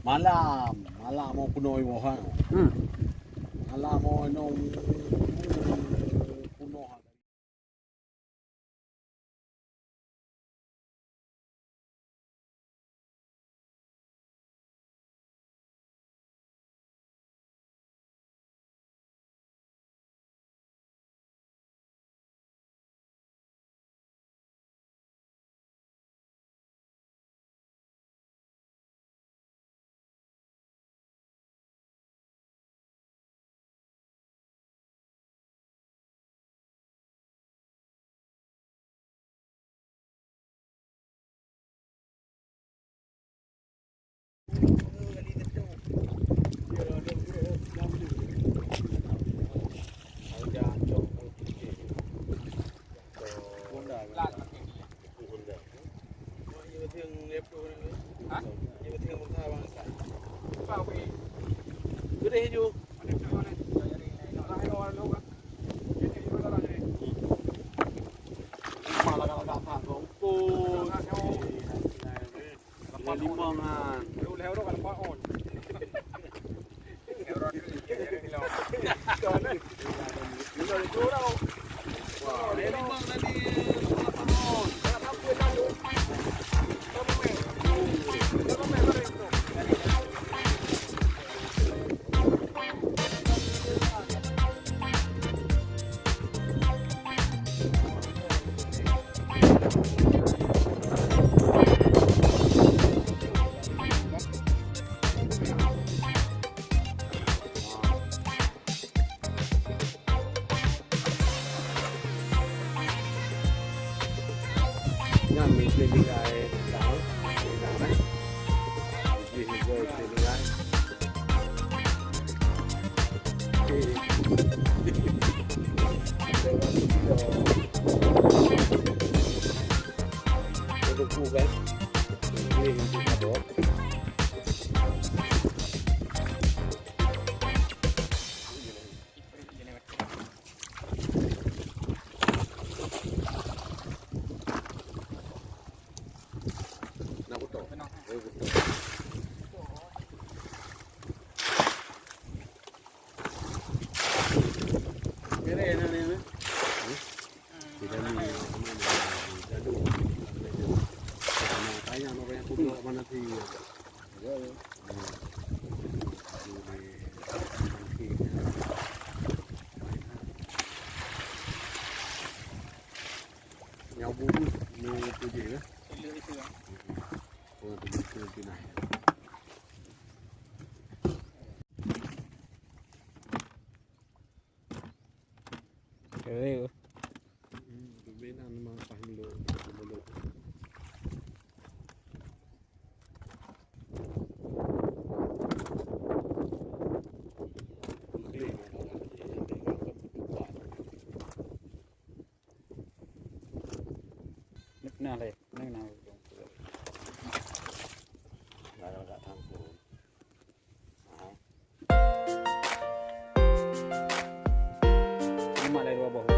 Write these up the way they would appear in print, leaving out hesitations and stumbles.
malam mau kuno iwo ha. Malam mau no kuno ha. Nah le, nah. Agak tampur. Lima le dua bawah.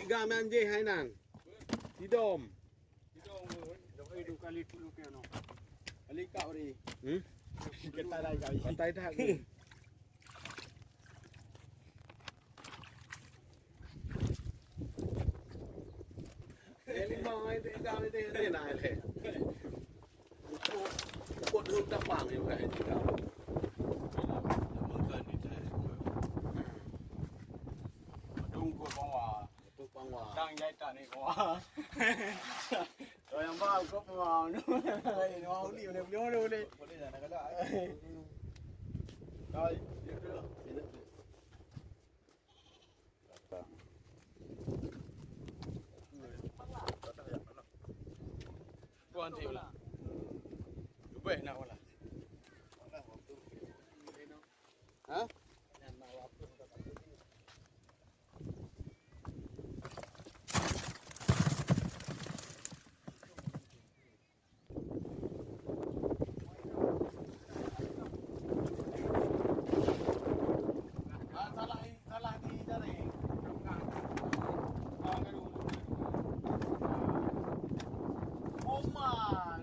gam anjing hai nang. Tidom. Duk kali dulu ke no. Kali kau ni. Kita dah kau. Patai dah. Ini mau itu gam itu ni nak le. Kau duduk tak pang ni bukan itu gam. Mungkin ni saya. Eungkot bawa. Tu pangwa. Dang jai tak ni bawa. Rồi yang bao có màu nữa. Nó đi này nhớ luôn đi. Boleh dah nak galak. Rồi, dia dulu. Apa? Tuan dia lah. Baik nak wala. Ha? Salah di Jareng. Oman.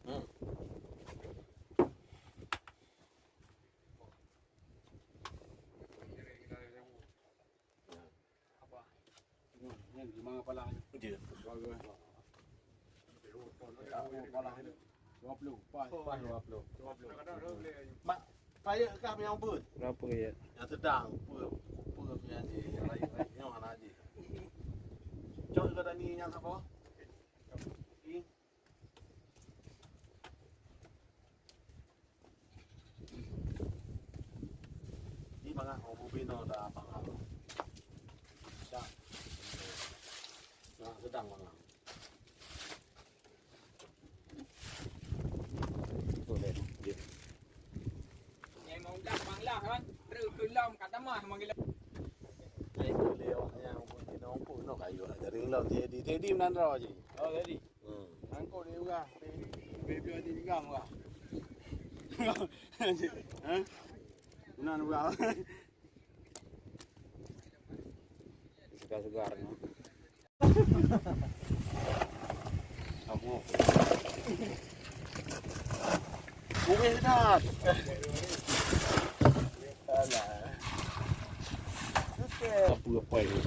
Hah? Apa? Yang gimana pala? Dia. Bagus. Pala ni. 20. Pas 20. Mak, saya kah yang ber? Berapa ya? Yang sedang per punya je, yang lain yang mana aje. Cok ke tadi yang apa? Ini. Ini mana orang bina dah pangal. Dah. Nah, sedang mana? Boleh. Dia. Yang mau dah banglah kan. Terus kelam kat tamah manggil. Ai boleh yang bina orang pun nak kayu lah. Dari lau jadi menandra je. Oh jadi. Angkot dia juga. Baby dia juga enggak. Hah? Mana juga. Segar-segar ni. Kamu. Mungkin dah. Alah. Apa ini?